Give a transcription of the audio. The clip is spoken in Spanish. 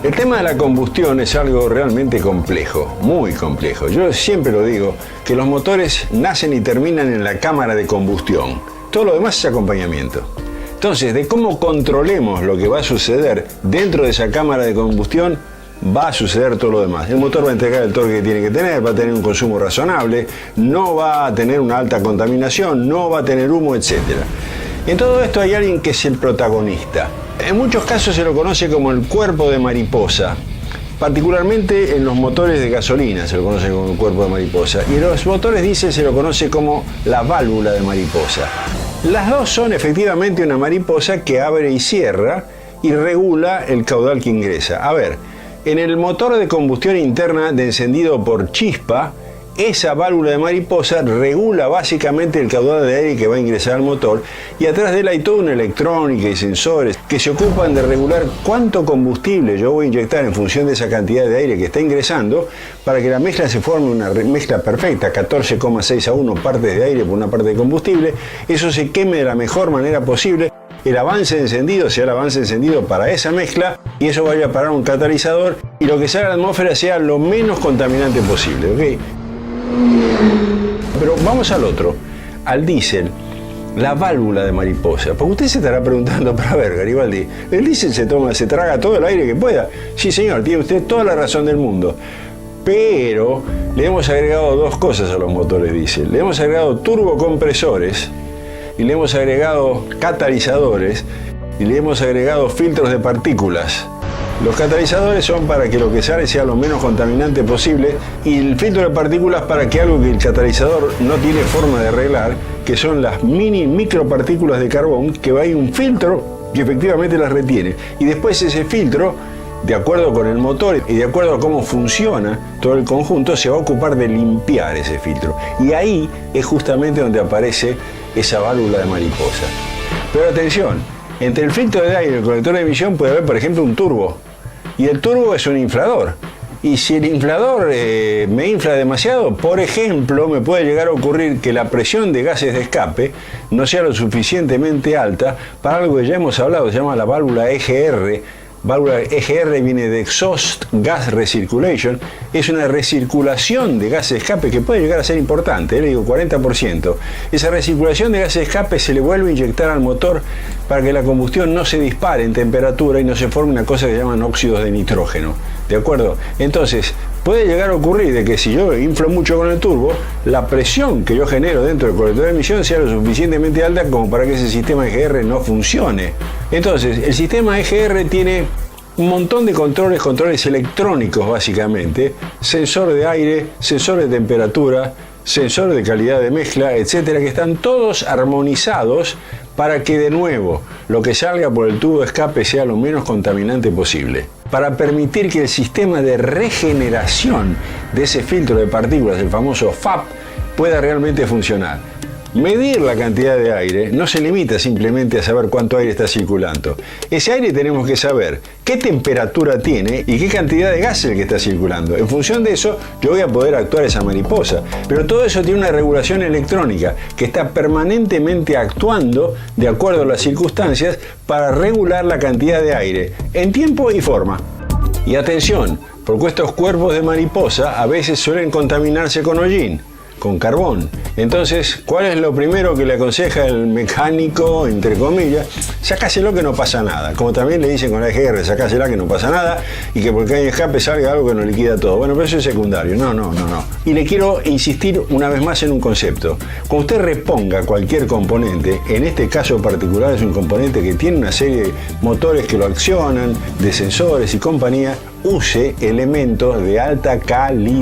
El tema de la combustión es algo realmente complejo, muy complejo. Yo siempre lo digo, que los motores nacen y terminan en la cámara de combustión. Todo lo demás es acompañamiento. Entonces, de cómo controlemos lo que va a suceder dentro de esa cámara de combustión, va a suceder todo lo demás. El motor va a entregar el torque que tiene que tener, va a tener un consumo razonable, no va a tener una alta contaminación, no va a tener humo, etc. En todo esto hay alguien que es el protagonista. En muchos casos se lo conoce como el cuerpo de mariposa. Particularmente en los motores de gasolina se lo conoce como el cuerpo de mariposa. Y en los motores diésel se lo conoce como la válvula de mariposa. Las dos son efectivamente una mariposa que abre y cierra y regula el caudal que ingresa. A ver, en el motor de combustión interna de encendido por chispa, esa válvula de mariposa regula básicamente el caudal de aire que va a ingresar al motor, y atrás de él hay toda una electrónica y sensores que se ocupan de regular cuánto combustible yo voy a inyectar en función de esa cantidad de aire que está ingresando, para que la mezcla se forme una mezcla perfecta, 14,6 a 1 partes de aire por una parte de combustible. Eso se queme de la mejor manera posible, el avance de encendido sea el avance de encendido para esa mezcla, y eso vaya a parar un catalizador y lo que sale a la atmósfera sea lo menos contaminante posible, ¿ok? Pero vamos al otro, al diésel, la válvula de mariposa. Porque usted se estará preguntando, pero a ver, Garibaldi, el diésel se traga todo el aire que pueda. Sí, señor, tiene usted toda la razón del mundo. Pero le hemos agregado dos cosas a los motores diésel. Le hemos agregado turbocompresores, y le hemos agregado catalizadores, y le hemos agregado filtros de partículas. Los catalizadores son para que lo que sale sea lo menos contaminante posible, y el filtro de partículas para que algo que el catalizador no tiene forma de arreglar, que son las micropartículas de carbón, que va a ir un filtro que efectivamente las retiene. Y después ese filtro, de acuerdo con el motor y de acuerdo a cómo funciona todo el conjunto, se va a ocupar de limpiar ese filtro. Y ahí es justamente donde aparece esa válvula de mariposa. Pero atención, entre el filtro de aire y el colector de emisión puede haber, por ejemplo, un turbo. Y el turbo es un inflador. Y si el inflador me infla demasiado, por ejemplo, me puede llegar a ocurrir que la presión de gases de escape no sea lo suficientemente alta para algo que ya hemos hablado, se llama la válvula EGR. Válvula EGR viene de Exhaust Gas Recirculation, es una recirculación de gases de escape que puede llegar a ser importante, le digo 40%. Esa recirculación de gases de escape se le vuelve a inyectar al motor para que la combustión no se dispare en temperatura y no se forme una cosa que llaman óxidos de nitrógeno. ¿De acuerdo? Entonces, puede llegar a ocurrir de que si yo inflo mucho con el turbo, la presión que yo genero dentro del colector de emisión sea lo suficientemente alta como para que ese sistema EGR no funcione. Entonces, el sistema EGR tiene un montón de controles electrónicos básicamente, sensor de aire, sensor de temperatura, sensor de calidad de mezcla, etcétera, que están todos armonizados para que de nuevo lo que salga por el tubo de escape sea lo menos contaminante posible, para permitir que el sistema de regeneración de ese filtro de partículas, el famoso FAP, pueda realmente funcionar. Medir la cantidad de aire no se limita simplemente a saber cuánto aire está circulando. Ese aire tenemos que saber qué temperatura tiene y qué cantidad de gas es el que está circulando. En función de eso, yo voy a poder actuar esa mariposa. Pero todo eso tiene una regulación electrónica que está permanentemente actuando de acuerdo a las circunstancias para regular la cantidad de aire en tiempo y forma. Y atención, porque estos cuerpos de mariposa a veces suelen contaminarse con hollín, con carbón. Entonces, ¿cuál es lo primero que le aconseja el mecánico, entre comillas? Sácaselo que no pasa nada. Como también le dicen con la EGR, sácasela que no pasa nada, y que porque hay escape salga algo que no liquida todo. Bueno, pero eso es secundario. No. Y le quiero insistir una vez más en un concepto. Cuando usted reponga cualquier componente, en este caso particular es un componente que tiene una serie de motores que lo accionan, de sensores y compañía, use elementos de alta calidad.